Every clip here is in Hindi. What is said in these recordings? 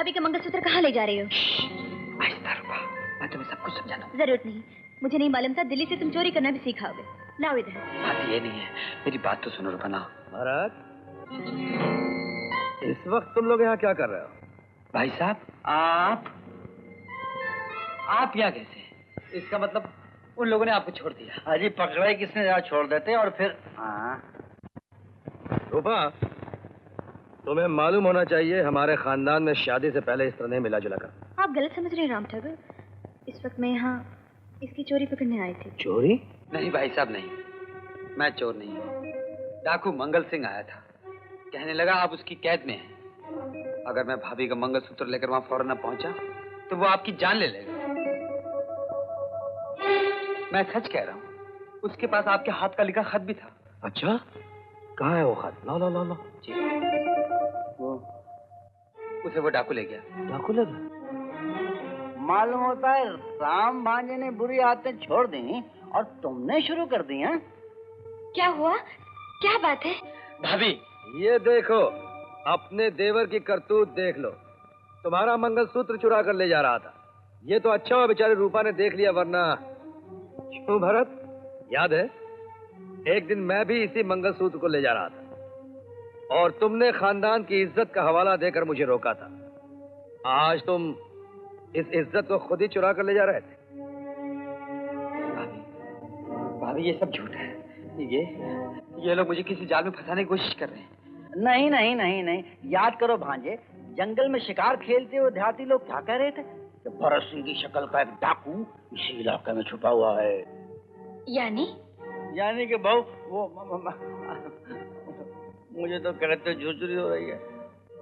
भाभी का मंगलसूत्र कहाँ ले जा रही हो? आहिस्ता रूपा, मैं तुम्हें सब कुछ समझाता हूँ। जरूरत नहीं, मुझे नहीं मालूम था दिल्ली से तुम चोरी करना भी सीखाओगे। लाओ इधर। बात ये नहीं है, मेरी बात तो सुनो रूपा ना। महाराज, इस वक्त तुम लोग यहाँ क्या कर रहे हो? भाई साहब, आप यहाँ कैसे? इसका मतलब उन लोगों ने आपको छोड़ दिया। अजी पकड़े किसने, जरा छोड़ देते और फिर। रूपा, तुम्हें मालूम होना चाहिए हमारे खानदान में शादी से पहले इस तरह नहीं मिला जुला कर। आप गलत समझ रहे हैं राम ठाकुर। इस वक्त मैं यहाँ इसकी चोरी पकड़ने आई थी। चोरी? नहीं भाई साहब नहीं, मैं चोर नहीं हूँ। डाकू मंगल सिंह आया था, कहने लगा आप उसकी कैद में हैं। अगर मैं भाभी का मंगलसूत्र लेकर वहां फौरन न पहुंचा तो वो आपकी जान ले लेगा। मैं सच कह रहा हूँ, उसके पास आपके हाथ का लिखा खत भी था। अच्छा, कहाँ है वो खत? लो लो लो लो। जी, उसे वो डाकू ले गया। डाकू ले गया? मालूम होता है राम भांजे ने बुरी आदतें छोड़ दी और तुमने शुरू कर दी हैं। क्या हुआ? क्या बात है? भाभी, ये देखो, अपने देवर की करतूत देख लो। तुम्हारा मंगलसूत्र चुरा कर ले जा रहा था। ये तो अच्छा हुआ बेचारी रूपा ने देख लिया, वरना। क्यों भरत, याद है एक दिन मैं भी इसी मंगलसूत्र को ले जा रहा था और तुमने खानदान की इज्जत का हवाला देकर मुझे रोका था। आज तुम इस इज्जत को खुद ही चुरा कर ले जा रहे थे। भाभी ये सब झूठ है। ये लोग मुझे किसी जाल में फंसाने की कोशिश कर रहे हैं। नहीं नहीं नहीं नहीं, याद करो भांजे, जंगल में शिकार खेलते हुए देहाती लोग क्या कह रहे थे कि भरत सिंह की शक्ल का एक डाकू इसी इलाके में छुपा हुआ है। यानी कि बहू वो मुझे तो कहते झुरझुरी हो रही है।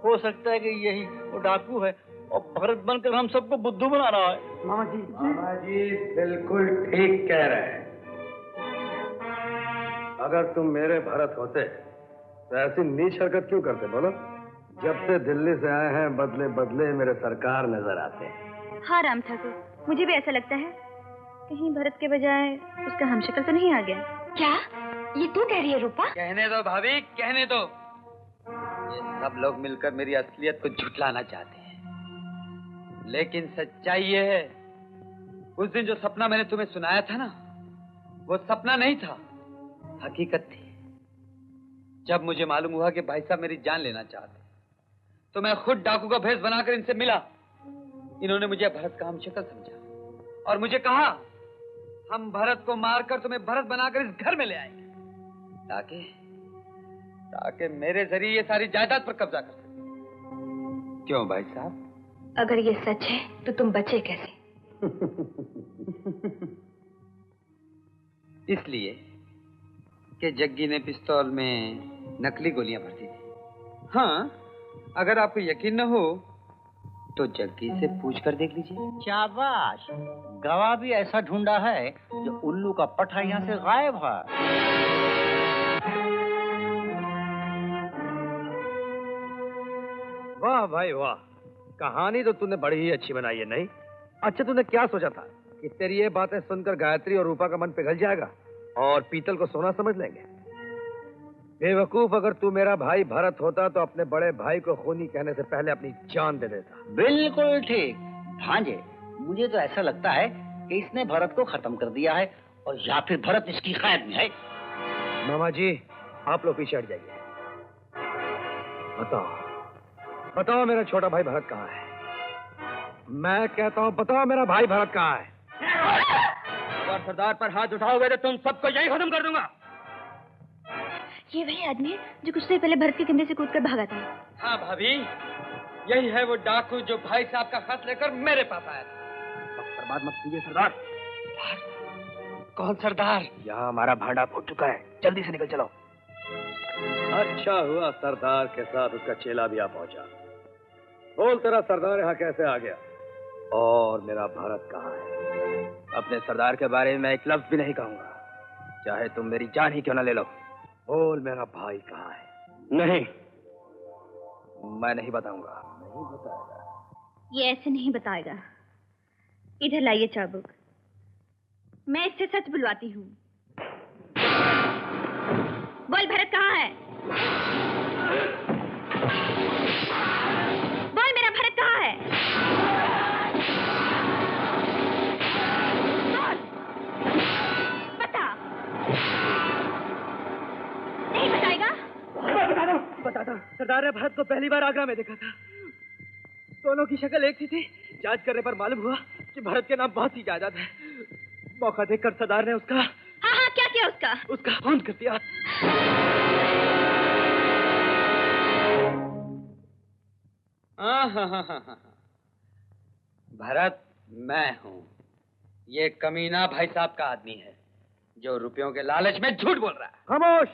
हो सकता है कि यही वो डाकू है और भरत बनकर हम सबको बुद्धू बना रहा है। मामा जी बिल्कुल ठीक कह रहे हैं। अगर तुम मेरे भरत होते तो ऐसी नीच हरकत क्यों करते बोलो? जब से दिल्ली से आए हैं बदले बदले मेरे सरकार नजर आते हैं। हाँ राम ठाकुर, मुझे भी ऐसा लगता है कहीं भरत के बजाय उसका हमशक्ल तो नहीं आ गया। क्या ये तू कह रही है रूपा? कहने दो भाभी, कहने दो। ये सब लोग मिलकर मेरी असलियत को झुठलाना चाहते हैं, लेकिन सच्चाई ये है, उस दिन जो सपना मैंने तुम्हें सुनाया था ना, वो सपना नहीं था, हकीकत थी। जब मुझे मालूम हुआ कि भाई साहब मेरी जान लेना चाहते, तो मैं खुद डाकू का भेष बनाकर इनसे मिला। इन्होंने मुझे भरत का हमशक्ल समझा और मुझे कहा हम भरत को मारकर तुम्हें भरत बनाकर इस घर में ले आएंगे, ताकि मेरे जरिए ये सारी जायदाद पर कब्जा कर सके। क्यों भाई साहब? अगर ये सच है तो तुम बचे कैसे? इसलिए कि जग्गी ने पिस्तौल में नकली गोलियां भर दी थी। हाँ, अगर आपको यकीन न हो तो जग्गी से पूछ कर देख लीजिए। शाबाश, गवाह भी ऐसा ढूंढा है जो उल्लू का पठा यहाँ से गायब है। वाह भाई वाह, कहानी तो तूने बड़ी ही अच्छी बनाई है। नहीं अच्छा, तूने क्या सोचा था कि तेरी ये बातें सुनकर गायत्री और रूपा का मन पिघल जाएगा और पीतल को सोना समझ लेंगे? बेवकूफ, अगर तू मेरा भाई भरत होता तो अपने बड़े भाई को खूनी कहने से पहले अपनी जान दे देता। बिल्कुल ठीक भांजे, मुझे तो ऐसा लगता है कि इसने भरत को खत्म कर दिया है और या फिर भरत इसकी कैद में है। मामा जी, आप लोग पीछे हट जाइए। बताओ बताओ मेरा छोटा भाई भरत कहाँ है? मैं कहता हूँ बताओ मेरा भाई भरत कहाँ है? अगर सरदार पर हाथ उठाओगे तो तुम सबको यही खत्म कर दूंगा। ये वही आदमी है जो कुछ देर पहले भरत के कंधे से कूदकर भागा था। हाँ भाभी, यही है वो डाकू जो भाई साहब का खत लेकर मेरे पास आया था। बर्बाद मत कीजिए सरदार। कौन सरदार? यहाँ हमारा भांडा फूट चुका है, जल्दी से निकल चलो। अच्छा हुआ सरदार के साथ उसका चेला भी आ पहुंचा। बोल तेरा सरदार यहाँ कैसे आ गया और मेरा भरत कहाँ है? अपने सरदार के बारे में मैं एक लफ्ज भी नहीं कहूंगा, चाहे तुम मेरी जान ही क्यों न ले लो। बोल मेरा भाई कहाँ है? नहीं, मैं नहीं बताऊंगा। नहीं बताएगा? ये ऐसे नहीं बताएगा। इधर लाइए चाबुक, मैं इससे सच बुलवाती हूँ। बोल भरत कहाँ है? बोल मेरा भरत कहाँ है? सरदार ने भरत को पहली बार आगरा में देखा था। दोनों की शक्ल एक सी थी। जांच करने पर मालूम हुआ कि भरत के नाम बहुत सी जायदाद है। मौका देखकर सरदार ने उसका हाँ, क्या किया उसका खून कर दिया। भरत मैं हूँ। ये कमीना भाई साहब का आदमी है जो रुपयों के लालच में झूठ बोल रहा है। खामोश!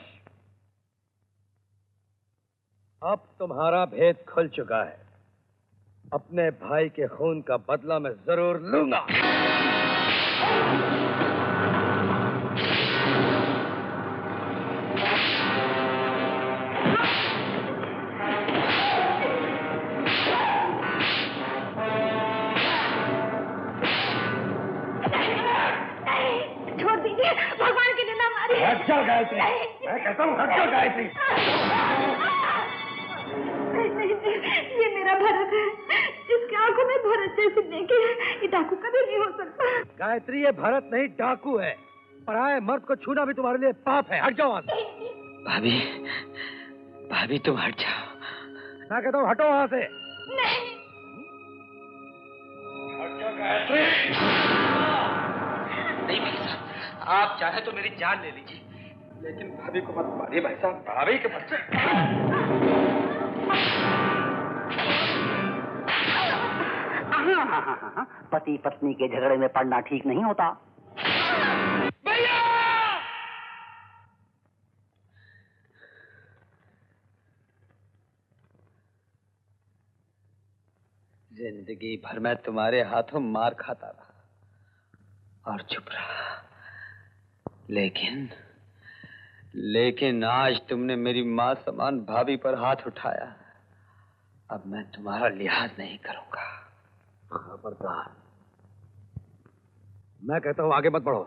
अब तुम्हारा भेद खुल चुका है। अपने भाई के खून का बदला मैं जरूर लूंगा। छोड़ दीजिए, भगवान की निंदा मारिए। हट जा गायत्री, मैं कहता हूँ हट जा गायत्री। नहीं, ये मेरा भरत है। इसकी आंखों में भरत जैसे देखे ये डाकू कभी नहीं हो सकता। गायत्री, ये भरत नहीं डाकू है। पराये मर्द को छूना भी तुम्हारे लिए पाप है। हट जाओ वहां से। भाभी, भाभी तुम हट जाओ। मैं कहता हूँ हटो वहां से। नहीं, हट जाओ गायत्री। नहीं भाई साहब, आप चाहे तो मेरी जान ले लीजिए, लेकिन भाभी को मत मारिए भाई साहब। भाभी के बच्चे। पति पत्नी के झगड़े में पड़ना ठीक नहीं होता। भैया! जिंदगी भर मैं तुम्हारे हाथों मार खाता रहा और चुप रहा, लेकिन आज तुमने मेरी माँ समान भाभी पर हाथ उठाया। अब मैं तुम्हारा लिहाज नहीं करूंगा। खबरदार, मैं कहता हूं आगे मत बढ़ो।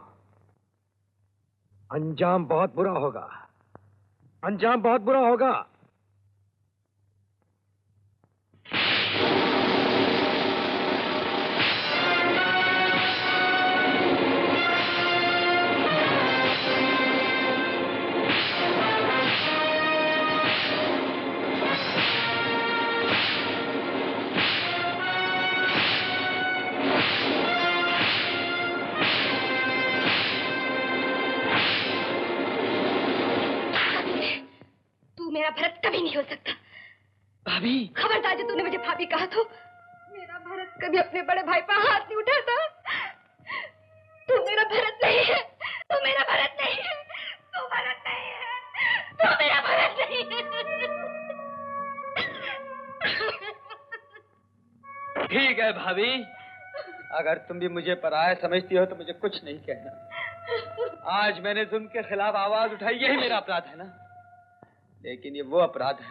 अंजाम बहुत बुरा होगा। अंजाम बहुत बुरा होगा। मेरा भरत कभी नहीं हो सकता। भाभी, खबरदार जो तूने मुझे भाभी कहा तो मेरा भरत कभी अपने बड़े भाई पर हाथ नहीं उठाता। तू मेरा भरत नहीं है, तू मेरा भरत नहीं है, तू भरत नहीं है, तू मेरा भरत नहीं है। ठीक है भाभी, अगर तुम भी मुझे पराया समझती हो तो मुझे कुछ नहीं कहना। आज मैंने जुल्म के खिलाफ आवाज उठाई, यही मेरा अपराध है ना। लेकिन ये वो अपराध है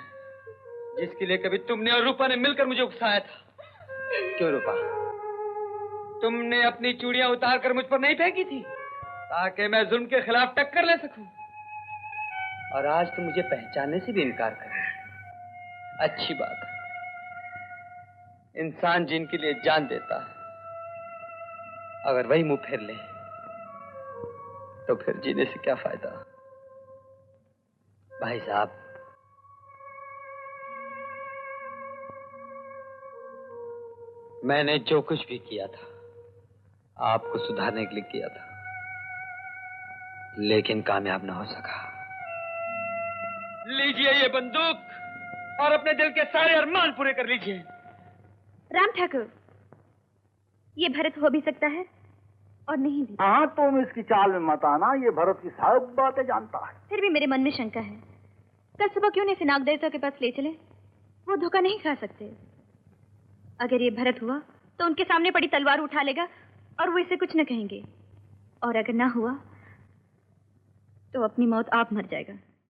जिसके लिए कभी तुमने और रूपा ने मिलकर मुझे उकसाया था। क्यों रूपा, तुमने अपनी चूड़ियां उतार कर मुझ पर नहीं फेंकी थी ताकि मैं जुल्म के खिलाफ टक्कर ले सकूं? और आज तुम मुझे पहचानने से भी इनकार कर रहे हो। अच्छी बात है, इंसान जिनके लिए जान देता है अगर वही मुंह फेर ले तो फिर जीने से क्या फायदा? भाई साहब, मैंने जो कुछ भी किया था आपको सुधारने के लिए किया था, लेकिन कामयाब ना हो सका। लीजिए ये बंदूक और अपने दिल के सारे अरमान पूरे कर लीजिए। राम ठाकुर, ये भरत हो भी सकता है और नहीं भी। हाँ, तुम इसकी चाल में मत आना। ये भरत की सब बातें जानता है। फिर भी मेरे मन में शंका है। कल सुबह क्यों नहीं इसे नाग देवता के पास ले चले? वो धोखा नहीं खा सकते। अगर ये भरत हुआ तो उनके सामने पड़ी तलवार उठा लेगा और वो इसे कुछ न कहेंगे, और अगर ना हुआ तो अपनी मौत आप मर जाएगा।